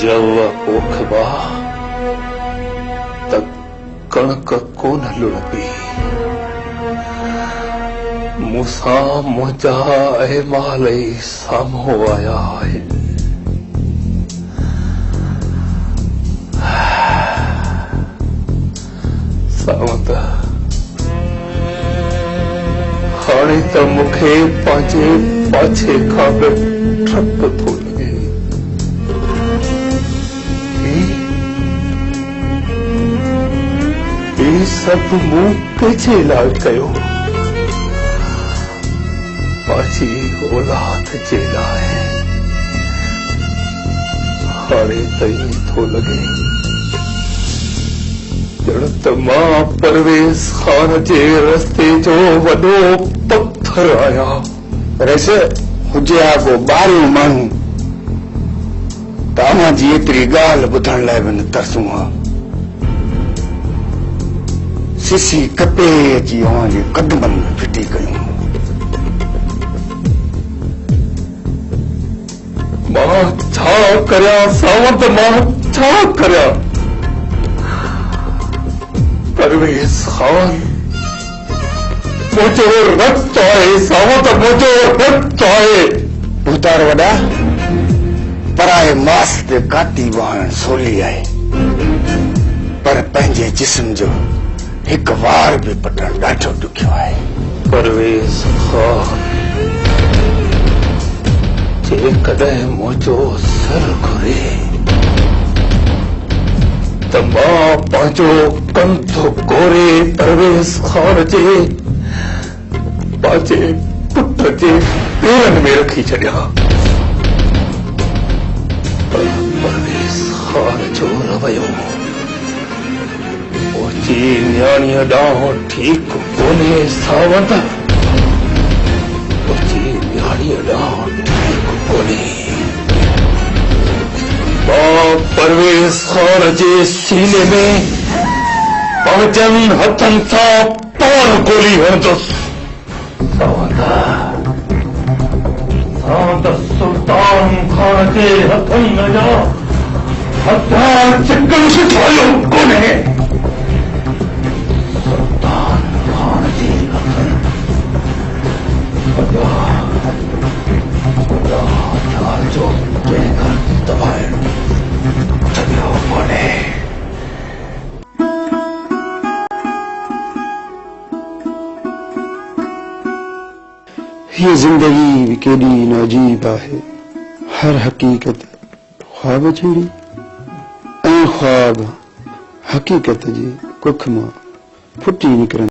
जव पोखबा तक कणक कोन लुणबी मूसा मुंहिंजा अहमाल ई साम्हूं आया आहिनि। सावंत हाणे त मूंखे पंहिंजे पाछे खां बि डपु थो लॻे। ही सभु मूं कंहिंजे लाइ कयो? पंहिंजी औलाद जे लाइ। हाणे त ईअं थो लॻे ॼण त मां परवेज़ ख़ान जे रस्ते जो वॾो पत्थर आहियां। रस हुजे हा को ॿारहों माण्हू तव्हां जी एतिरी ॻाल्हि ॿुधण लाइ बि न तरसूं हा। सिसी कपे अची अव्हां जे कदमनि में फिटी कयूं। मां छा करियां सावंत, मां छा करियां? परवेज़ ख़ान मुंहिंजो रक्त आहे सावंत, मुंहिंजो रक्त आहे। भूतार वॾा पराए मास ते काती वहण सवली आहे, पर पंहिंजे जिस्म जो हिकु वार बि पटण ॾाढो ॾुखियो आहे। परवेज़ ख़ान जेकॾहिं मुंहिंजो सर घुरे त मां पंहिंजो कंधु गोरे परवेज़ ख़ान जे पंहिंजे पुट जे पेरनि में रखी छॾियां। परवेज़ ख़ान जो रवैयो मुंहिंजी न्याणीअ ॾांहुं ठीकु कोन्हे सावंत, मुंहिंजी न्याणीअ ॾांहुं ठीकु कोन्हे। मां परवेज़ ख़ान जे सीने में पंहिंजनि हथनि सां पाण गोली हणंदुसि। सावंत सुल्तान खान जे हथनि जा हथियार चिकन सुठायो कोन्हे। सुल्तान खान जे हथनि हथियार जो जंहिं दबाइण छॾियो कोन्हे। ये जिंदगी भी केॾी न अजीब आहे। हर हकीकत ख्वाब जहिड़ी ऐं ख्वाब हकीकत जी कुख मां फुटी निकिरनि।